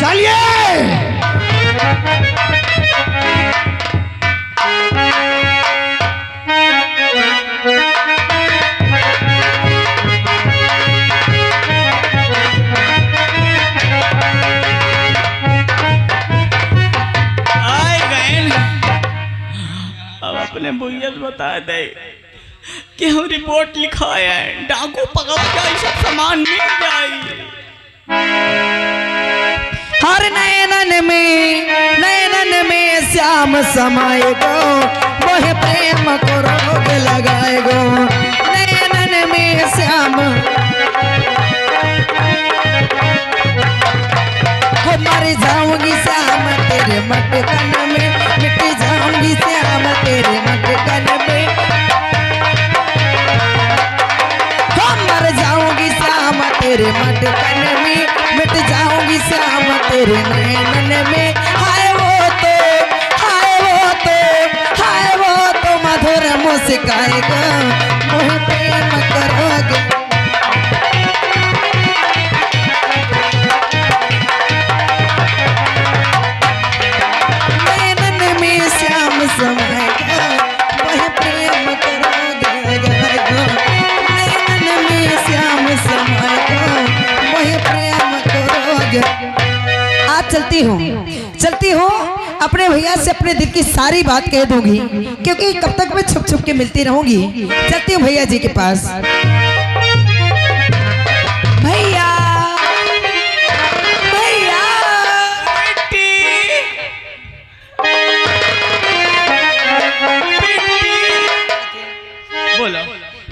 चलिए अपने भैया बता दे कि हम रिपोर्ट लिखाया है, डाकू पकड़ जाए, सब सामान मिल जाए। हर नयनन में श्याम समाएगो, वह प्रेम को रोग लगाएगो। नयनन में श्याम को मर जाऊंगी श्याम तेरे मटकन में, मिट जाऊंगी श्याम तेरे मटकन में। हो मर जाऊंगी श्याम तेरे मटकन में, मिट जाऊंगी श्याम तेरे नैनन में। हाय वो तो मधुर मुस्काएगा, मोह प्रेम करोगे। समाएगा वह प्रेम करोगे, नैनन में श्याम समाएगा वह प्रेम करोगे। आज चलती हूँ अपने भैया से अपने दिल की सारी बात कह दूंगी, क्योंकि कब तक मैं छुप छुप के मिलती रहूंगी। चलती हूँ भैया जी के पास। भैया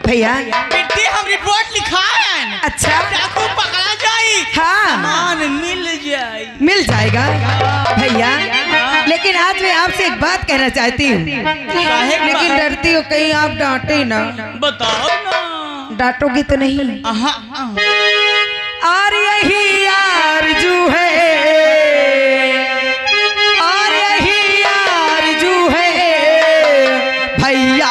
भैया बेटी हम रिपोर्ट लिखाए। अच्छा डाकू पकड़ा जाए, हाँ सामान मिल जाएगा भैया। लेकिन आज मैं आपसे एक बात कहना चाहती हूँ, लेकिन डरती हूँ कहीं आप डांटे ना। बताओ ना। डांटोगी तो नहीं? और यही आरज़ू है, और यही आरज़ू है भैया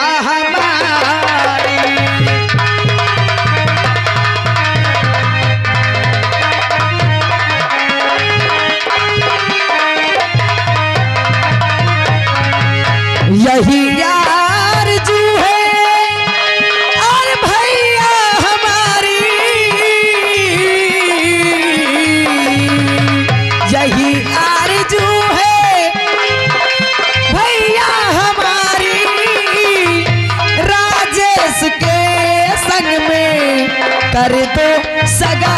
यही आरज़ू है और भैया हमारी, यही आरज़ू है भैया हमारी। राजेश के संग में कर दो सगाई।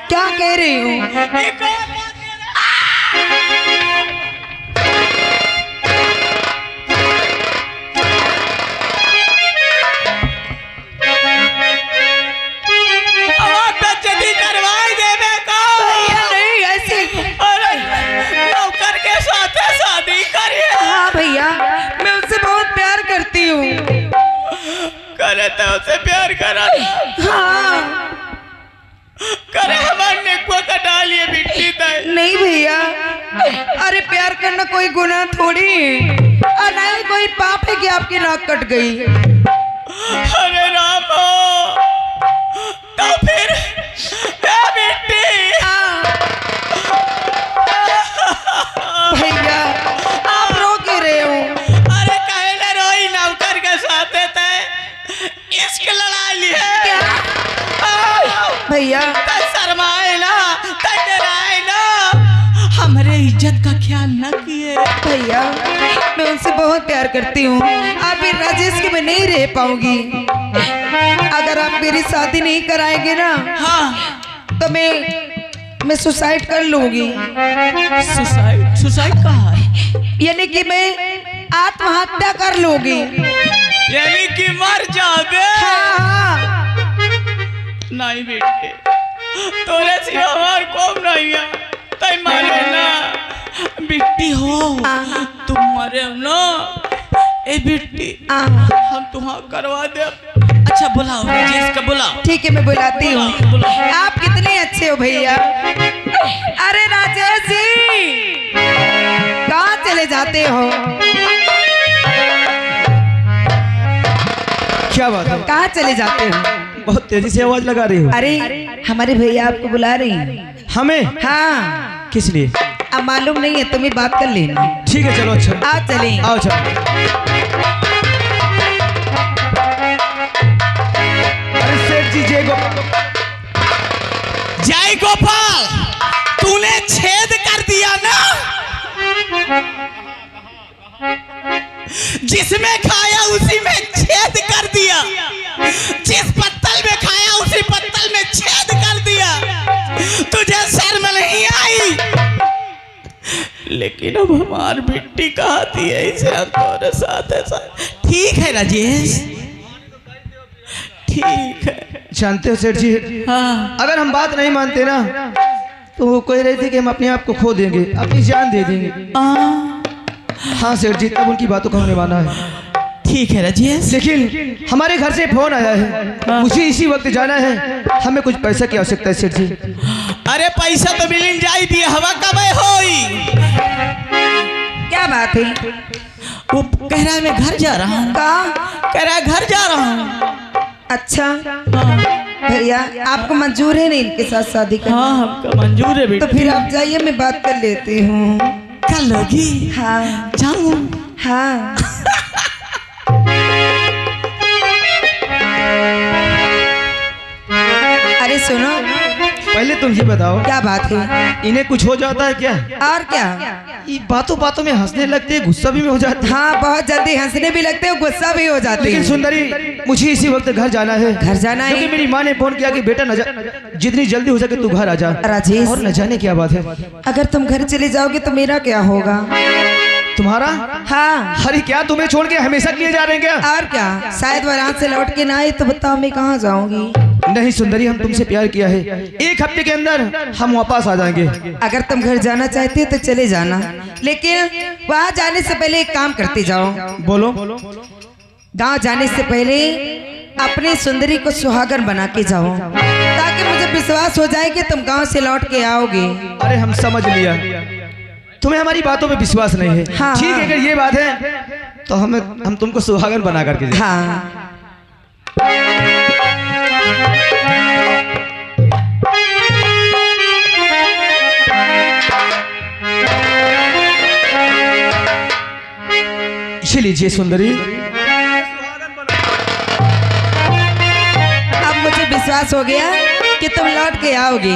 क्या कह रही हूँ? नहीं ऐसे नौकर के साथ शादी करिए। हाँ भैया मैं उससे बहुत प्यार करती हूँ। करे तो उसे प्यार करा। हाँ करे हमारे को कटा लिए बिट्टी तय। नहीं भैया, अरे प्यार करना कोई गुनाह थोड़ी है, और ना ही कोई पाप है कि आपकी नाक कट गई। अरे राम तो फिर बिट्टी भैया आप रो क्यों रहे हो? अरे कहे ना रोई, नौकर के साथ तय इश्क लड़ा लिए भैया। शर्माए ना, डराए ना, हमारे इज्जत का ख्याल न किए। भैया मैं उनसे बहुत प्यार करती हूँ, आप भी राजेश के मैं नहीं रह पाऊंगी। अगर आप मेरी शादी नहीं कराएंगे ना, हाँ तो मैं सुसाइड कर लूंगी। सुसाइड कहाँ है? यानी कि मैं आत्महत्या कर लूंगी। यानी कि मर जाओगे? हाँ। नहीं बेटे, तोरे से हमार कौन नहीं है, तय माने ना बिट्टी हो तुम मरे ना। ए बिट्टी हम तुम्हारा करवा दे। अच्छा बुलाओ राजेश का, बुलाओ। ठीक है मैं बुलाती हूँ। आप कितने अच्छे हो भैया। अरे राजेश चले जाते हो? क्या बात है? कहाँ चले जाते हो? बहुत तेजी से आवाज लगा रही हो। अरे हमारे भैया आपको बुला रही हैं। हमें? हाँ, किस लिए? अब मालूम नहीं है, तुम्हें बात कर लेना। ठीक है चलो। अच्छा आओ चले। आओ चलो। अरे सेठ जी जय गोपाल, तूने छेद कर दिया ना, जिसमें खाया उसी में छेद कर दिया, जिस पत्तल में खाया उसी पत्तल में छेद कर दिया। तुझे शर्म नहीं आई? लेकिन अब हमारी बिट्टी कहती है इसे हमारे साथ ऐसा। ठीक है राजेश, ठीक है। जानते हो सेठ जी, हाँ। अगर हम बात नहीं मानते ना तो वो कह रहे थे कि हम अपने आप को खो देंगे, अपनी जान दे देंगे। हाँ सेठ जी, तब उनकी बातों को हमने माना है। ठीक है राजेश, लेकिन हमारे घर से फोन आया है, मुझे इसी वक्त जाना है। हमें कुछ पैसा की आवश्यकता है सेठ जी। अरे पैसा तो मिल जाए दिए, हवा कब होई? क्या बात है? वो कह रहा है मैं घर जा रहा हूँ। कहाँ? कह रहा है घर जा रहा हूँ। अच्छा हाँ, भैया, आपको मंजूर है नहीं इनके साथ शादी करना? हाँ हमको मंजूर है तो बेटा। फिर आप जाइए, मैं बात कर लेती हूँ। कर लोगी? हाँ जाऊँ? हाँ। अरे सुनो, पहले तुम ये बताओ, क्या बात है? इन्हें कुछ हो जाता है क्या? और क्या? ये बातों बातों में हंसने लगते हैं, गुस्सा भी में हो जाते हैं। हाँ, बहुत जल्दी हंसने भी लगते हो, गुस्सा भी हो जाते लेकिन हैं। सुंदरी, मुझे इसी वक्त घर जाना है। घर जाना है? क्योंकि मेरी माँ ने फोन किया कि बेटा जितनी जल्दी हो सके तू घर आ जा। राजेश, और न जाने क्या बात है। अगर तुम घर चले जाओगे तो मेरा क्या होगा? तुम्हारा? हाँ। अरे क्या तुम्हें छोड़ के हमेशा के लिए जा रहे हैं क्या? और क्या, शायद वरात से लौट के ना आए तो बताओ मैं कहाँ जाऊंगी? नहीं सुंदरी, हम तुमसे प्यार किया है, 1 हफ्ते के अंदर हम वापस आ जाएंगे। अगर तुम घर जाना चाहती हो तो चले जाना, लेकिन वहाँ जाने से पहले एक काम करते जाओ। बोलो। गांव जाने से पहले अपनी सुंदरी को सुहागन बना के जाओ, ताकि मुझे विश्वास हो जाए कि तुम गांव से लौट के आओगे। अरे हम समझ लिया, तुम्हें हमारी बातों में विश्वास नहीं है। हाँ, ठीक है, हाँ। अगर ये बात है तो हम तुमको सुहागन बना करके जाएंगे। हाँ। ये लीजिए सुंदरी। अब मुझे विश्वास हो गया कि तुम लौट के आओगे।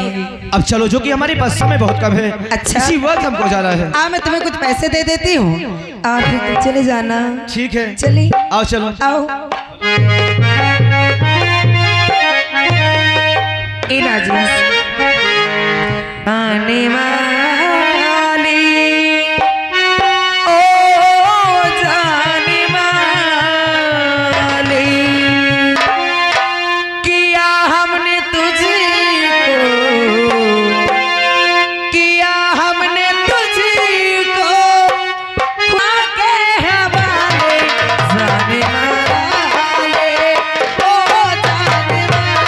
अब चलो, जो कि हमारे पास समय बहुत कम है। अच्छा। इसी वक्त हमको जाना है। मैं तुम्हें कुछ पैसे दे देती हूँ और फिर तुम चले जाना। ठीक है, चलिए, आओ चलो। आओ। ए राजेश, आने वाली ओ जाने वाली, किया हमने तुझको, किया हमने तुझको खुदा के हवाले, जाने वाले ओ जाने वाले,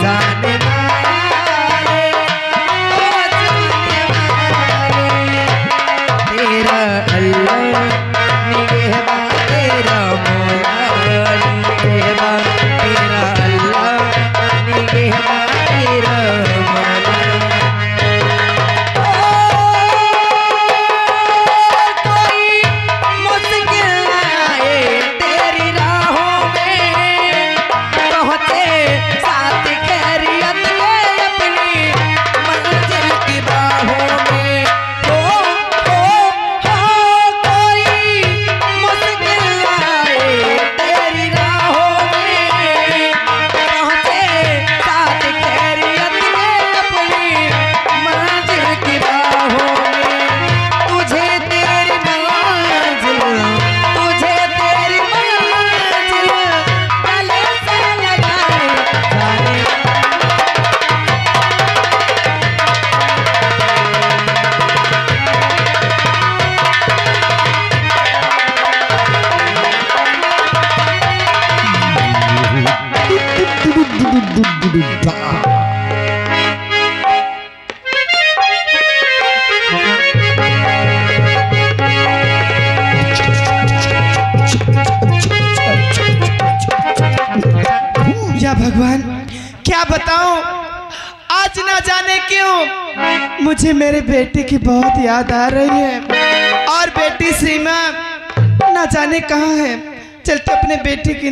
जाने वाले। आज ना जाने क्यों मुझे मेरे बेटे की बहुत याद आ रही है और बेटी सीमा ना जाने कहाँ है। चलते अपने बेटे की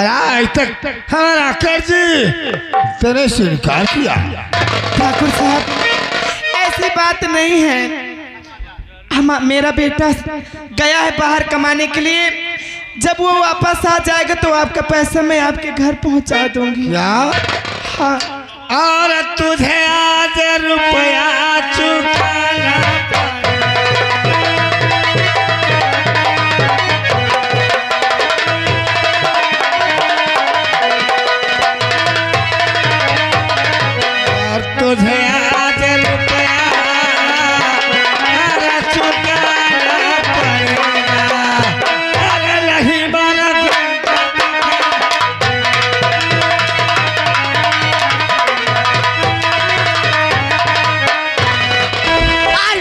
आज तक हमारा कर्ज तेरे स्वीकार किया। ठाकुर साहब ऐसी बात नहीं है। मेरा बेटा गया है बाहर कमाने के लिए। जब वो वापस आ जाएगा तो आपका पैसा मैं आपके घर पहुंचा दूंगी। क्या? हाँ। और तुझे आज रुपया चुकाना तुझे आज रुपया चुकाना पड़ेगा। अरे नहीं माना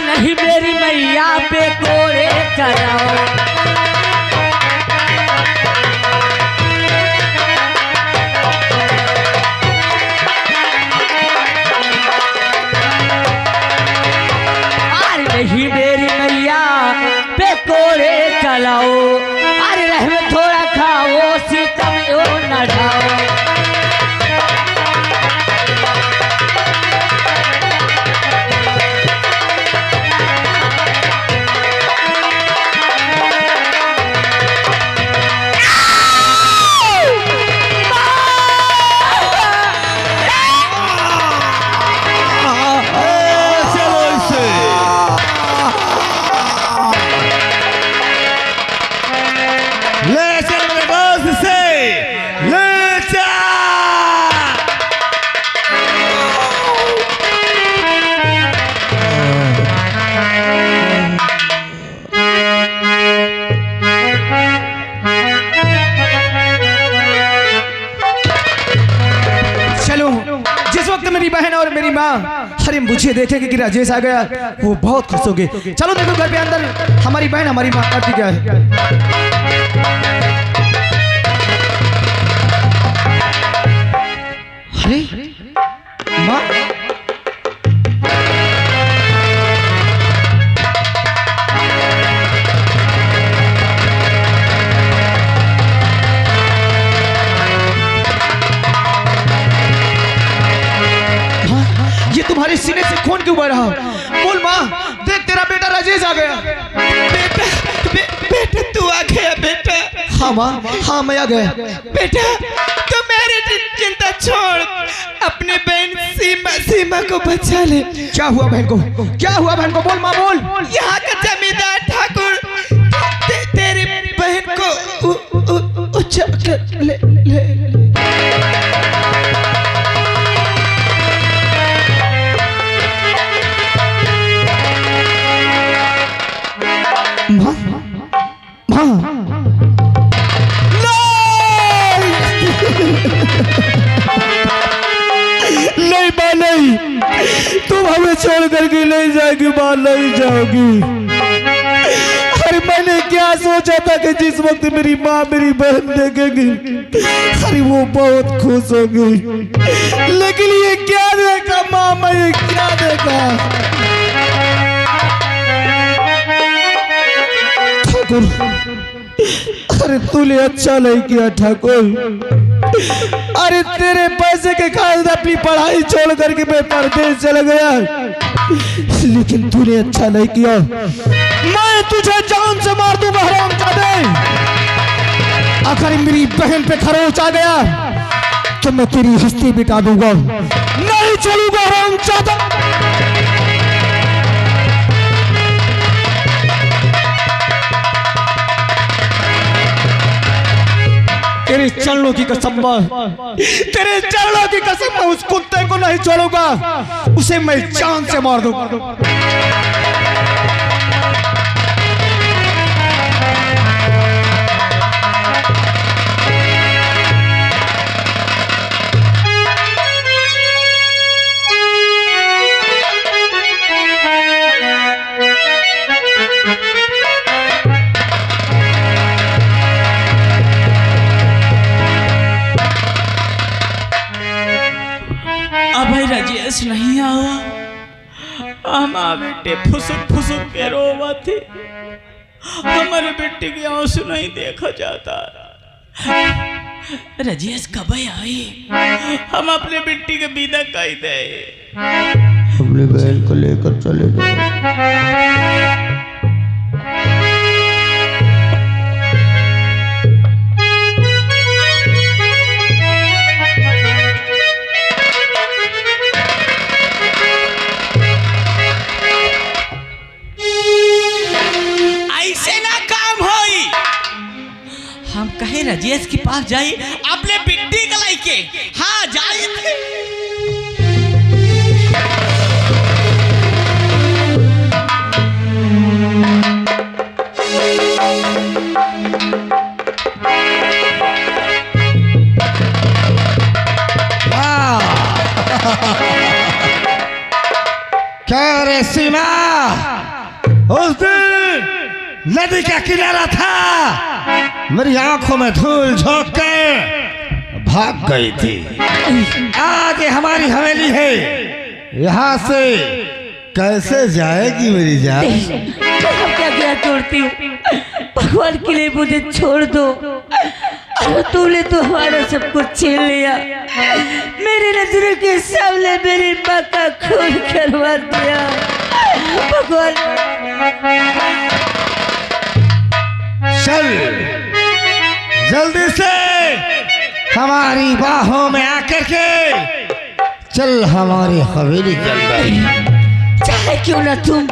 नहीं मेरी मैया पे कोड़े चढ़ाओ। नहीं मेरी मैया पे कोड़े चलाओ। अरे रहम थोड़ा खाओ सीतम यो न ढाओ। मेरी बहन और मेरी माँ अरे मुझे देखेंगे कि राजेश आ गया वो बहुत खुश होंगे। चलो देखो घर पे अंदर हमारी बहन हमारी माँ करती क्या है। अरे माँ तुम्हारे सीने से खून क्यों बह रहा? बोल माँ, देख तेरा बेटा राजेश आ गया। बेटा तू आ गया बेटा? हाँ माँ, हाँ मैं आ गया। बेटा तू मेरी चिंता छोड़, अपनी बहन सीमा को बचा ले। क्या हुआ बहन को? क्या हुआ बहन को? बोल माँ बोल। यहाँ का जमींदार ठाकुर तेरी बहन को उछा कर ले। माँ माँ नहीं माँ नहीं, तुम हमें छोड़ करके नहीं जाएगी माँ, नहीं जाओगी। अरे मैंने क्या सोचा था कि जिस वक्त मेरी माँ मेरी बहन देखेगी अरे वो बहुत खुश होगी, लेकिन ये क्या देखा माँ, मैं क्या देखा? अरे तूने अच्छा नहीं किया ठाकुर। अरे तेरे पैसे के कारण अपनी पढ़ाई छोड़ करके मैं परदेश चला गया, लेकिन तूने अच्छा नहीं किया। मैं तुझे जान से मार दूंगा हरामजादे। अगर मेरी बहन पे खरोच आ गया तो मैं तेरी हस्ती मिटा दूंगा, नहीं चलूंगा हरामजादा। तेरे चरणों की कसम, तेरे चरणों की कसम, मैं उस कुत्ते को नहीं छोड़ूंगा, उसे मैं जान से मार दूंगा। अभय राजेश नहीं आवा, हमारे बेटे फुसुक फुसुक के रोवा थी, हमारे बेटे के आंसू नहीं देखा जाता। राजेश कब आई, हम अपने बेटी के विदा कह दे। अपने बहन को लेकर चले जाओ। हम कहे राजेश के पास जाए अपने बिट्टी का लाइके, हाँ जाए थे। क्या रे सीमा, उस दिन नदी का किनारा था, मेरी आंखों में धूल झोंक कर भाग गई थी। आज ये हमारी हवेली है, यहाँ से कैसे जाएगी मेरी जान? क्या क्या छोड़ती हूँ, भगवान के लिए मुझे छोड़ दो। तूने तो हमारा सब कुछ छीन लिया, मेरी नजरों के सामने मेरी माँ का खून करवा दिया। भगवान चल जल्दी से हमारी बाहों में आकर के चल हमारी हवेली के अंदर। चाहे क्यों ना तुम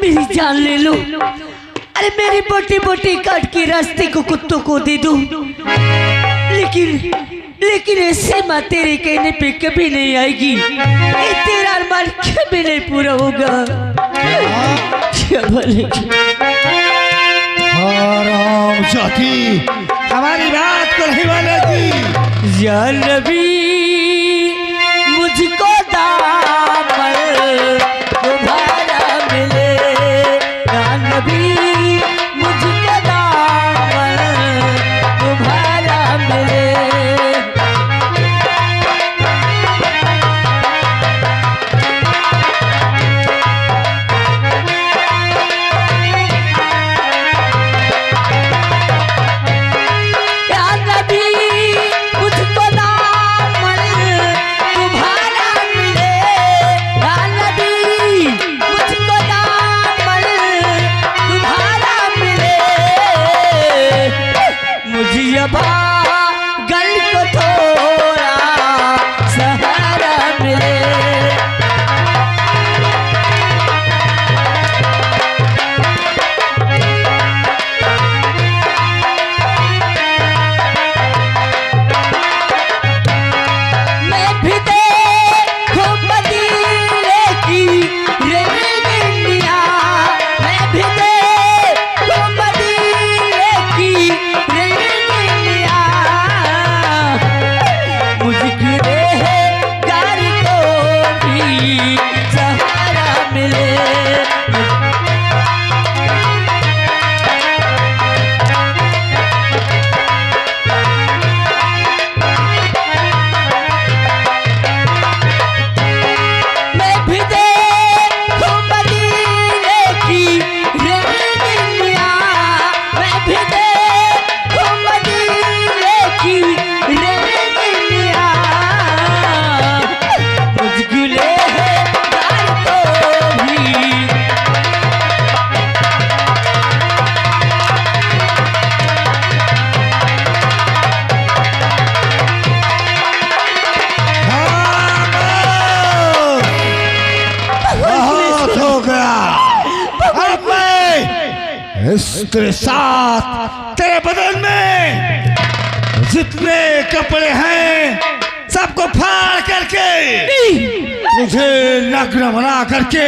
मेरी जान ले लो, अरे मेरी बोटी बोटी काट के रास्ते को कुत्तों को दे दो, लेकिन ऐसे माँ तेरे कहने पे कभी नहीं आएगी। ये तेरा अरमान कभी नहीं पूरा होगा। क्या बोलेगी? हराम जाती हमारी बात को नहीं मानेगी। या नबी मुझको दामन तुम्हारा मिले, या नबी मुझको दामन तुम्हारा मिले। तेरे साथ तेरे बदन में जितने कपड़े हैं सबको फाड़ करके मुझे नग्न बना करके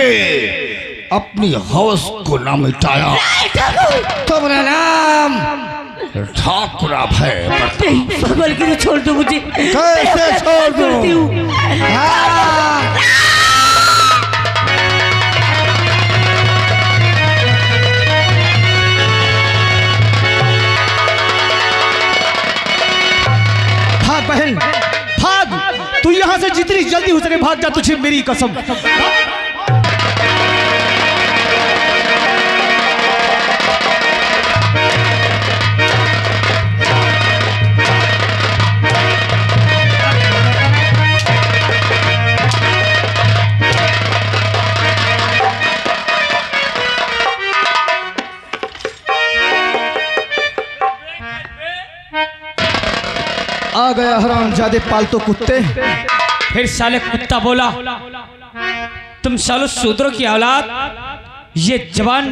अपनी हौस को न मिटाया। तुम्हारा नाम ठाकुरा है। भगवान की छोड़ दो मुझे। कैसे छोड़ दूं? हाँ। भाग बहन भाग, तू यहाँ से जितनी जल्दी हो सके भाग जा, तुझे मेरी कसम। आ गया हरामजादे पालतू कुत्ते। फिर साले कुत्ता बोला, तुम सालों शूद्रों की औलाद, ये जवान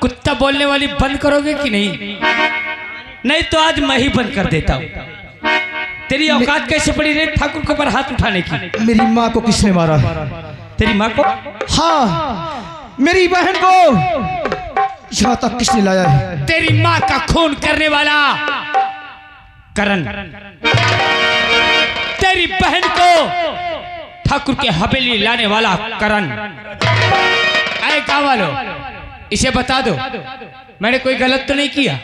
कुत्ता बोलने वाली बंद करोगे कि नहीं? नहीं तो आज मैं ही बंद कर देता हूँ। तेरी औकात कैसे पड़ी रे ठाकुर के ऊपर हाथ उठाने की? मेरी माँ को किसने मारा? तेरी माँ को? हाँ, मेरी बहन को यहाँ तक किसने लाया है? तेरी माँ का खून करने वाला करण, तेरी बहन को ठाकुर के हवेली लाने वाला करण। अरे गाँव वालों, इसे बता दो मैंने कोई गलत तो नहीं किया?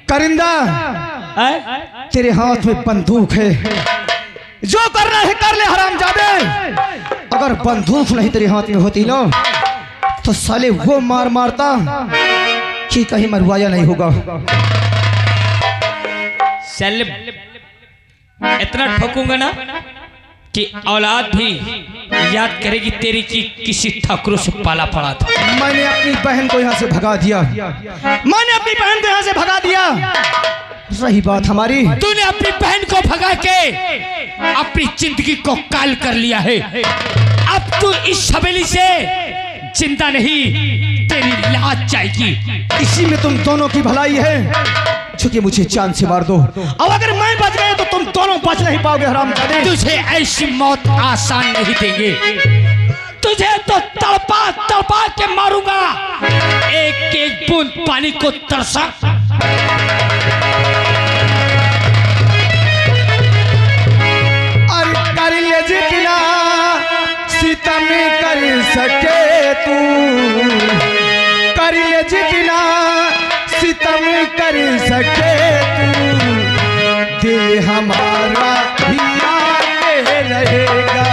करिंदा, तेरे हाथ में बंदूक है, जो करना है कर ले हरामजादे। अगर बंदूक नहीं तेरे हाथ में होती ना तो साले वो मार मारता कि कहीं मरवाया नहीं होगा। चल इतना ठोकूंगा ना कि औलाद भी याद करेगी तेरी की किसी ठाकुरों से पाला पड़ा था। मैंने अपनी बहन को यहाँ से भगा दिया, मैंने अपनी बहन को यहाँ से भगा दिया। रही बात हमारी, तूने अपनी बहन को भगा के अपनी जिंदगी को काल कर लिया है। अब तू इस हवेली से जिंदा नहीं, तेरी लाश जाएगी। इसी में तुम दोनों की भलाई है, चूंकि मुझे जान से मार दो। अब अगर मैं बच गया तो तुम दोनों बच नहीं पाओगे हरामजादे। तुझे ऐसी मौत आसान नहीं देंगे, तुझे तो तड़पा तड़पा के मारूंगा, एक एक बूंद पानी को तरसा। अरे कर ले जितना सितम कर सके तू, कर ले जितना सितम कर सके तू, दिल हमारा भी आगे रहेगा।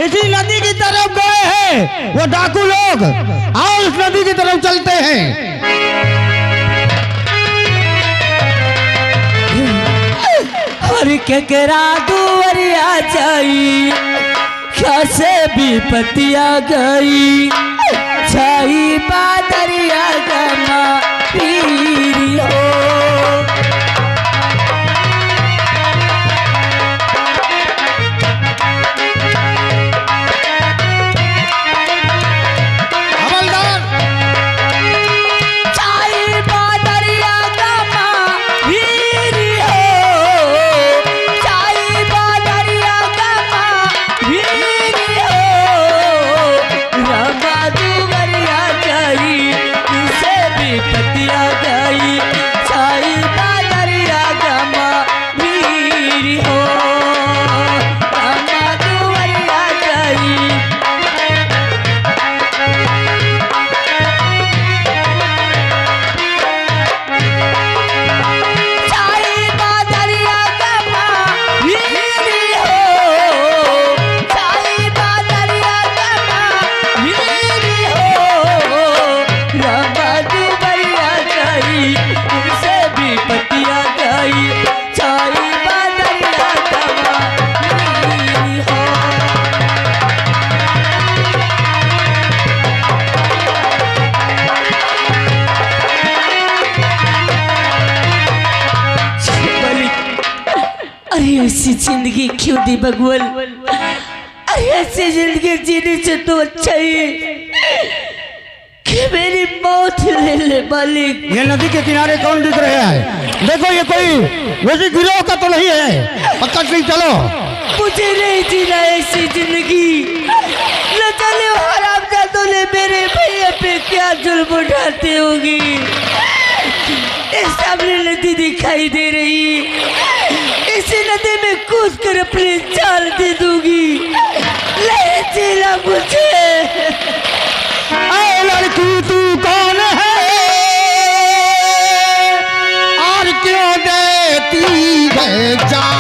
इसी नदी की तरफ गए हैं वो डाकू लोग, आओ उस नदी की तरफ चलते हैं। अरे केकरा दुवरिया जाई, कैसे भी पतिया गई, छाई बादरिया गमा पीरी हो। से अरे ऐसी जिंदगी क्यों दी भगवान? अरे ऐसी जिंदगी जीने से तो अच्छा ही कि मेरी मौत ले ले मालिक। ये नदी के किनारे कौन दिख रहे हैं? देखो ये कोई वैसे गिरोह का तो नहीं है, पक्का नहीं। चलो मुझे नहीं जीना ऐसी जिंदगी। न चले हराम जादू ने मेरे भैया पे क्या जुल्म उठाते होगी। इस सामने नदी दिखाई दे रही, इसी नदी में कूद कर अपनी जान दे दूंगी। नहीं जीना मुझे। ऐ लड़की तू कौन है और क्यों देती है जान?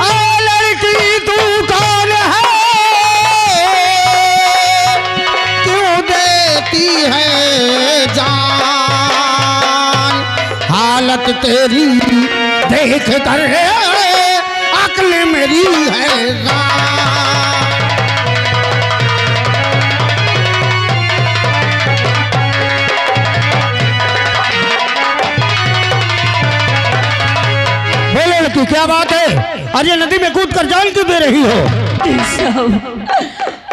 ऐ लड़की तू कौन है, क्यों देती है जान? हालत तेरी देख कर अक्ल मेरी हैरान। बोलो लड़की क्या बात है? अरे नदी में कूद कर जान क्यों दे रही हो?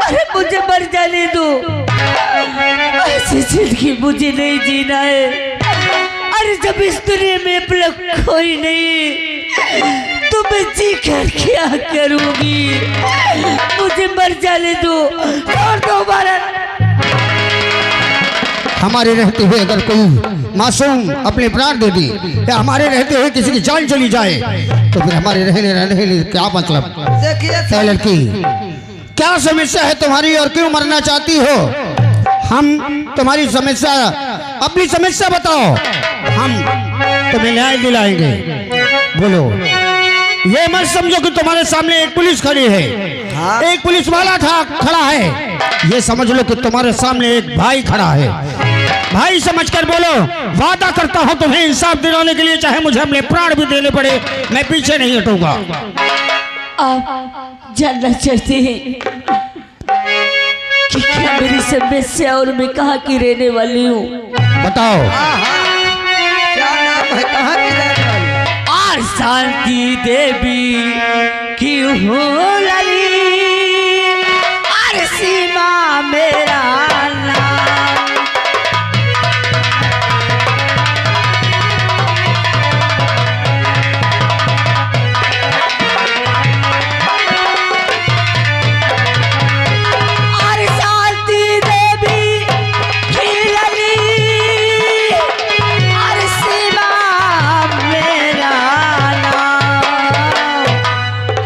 अरे मुझे मर जाने दो। ऐसी जिंदगी मुझे नहीं जीना है। अरे जब इस दुनिया में अपना कोई नहीं तो मैं जी कर क्या करूंगी? मुझे मर जाने दो और दोबारा। हमारे रहते हुए अगर कोई मासूम अपने प्राण दे दी या हमारे रहते हुए किसी की जान चली जाए तो फिर हमारे रहने क्या मतलब? देखिए लड़की क्या समस्या है तुम्हारी और क्यों मरना चाहती हो? हम तुम्हारी समस्या, अपनी समस्या बताओ, हम तुम्हें न्याय दिलाएंगे। बोलो। ये मत समझो कि तुम्हारे सामने एक पुलिस खड़ी है, एक पुलिस वाला खड़ा है। ये समझ लो कि तुम्हारे सामने एक भाई खड़ा है। भाई समझकर बोलो। वादा करता हूँ तुम्हें इंसाफ दिलाने के लिए, चाहे मुझे अपने प्राण भी देने पड़े, मैं पीछे नहीं हटूंगा। आप जानना चाहते हैं कि क्या मेरी समस्या और मैं कहाँ की रहने वाली हूँ? बताओ। क्या नाम है, कहाँ की रहने वाली? और शांति देवी की हूँ लली और सीमा मेरा नाम। और शांति देवी की लली और सीमा मेरा नाम।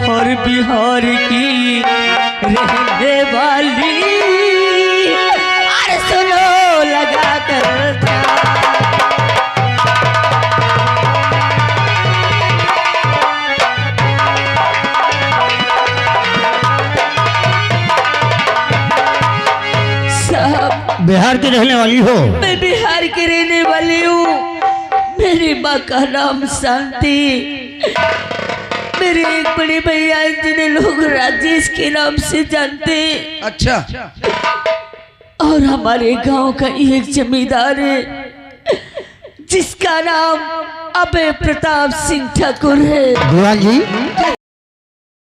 और बिहार की रहने वाली और सुनो लगा कर था। साहब बिहार की रहने वाली हो? मैं बिहार की रहने वाली हूँ। मेरी माँ का नाम शांति। मेरे एक बड़े भैया हैं जिन्हें लोग राजेश के नाम से जानते हैं। अच्छा, और हमारे गांव का एक जमींदार है जिसका नाम अभय प्रताप सिंह ठाकुर है। दीवान जी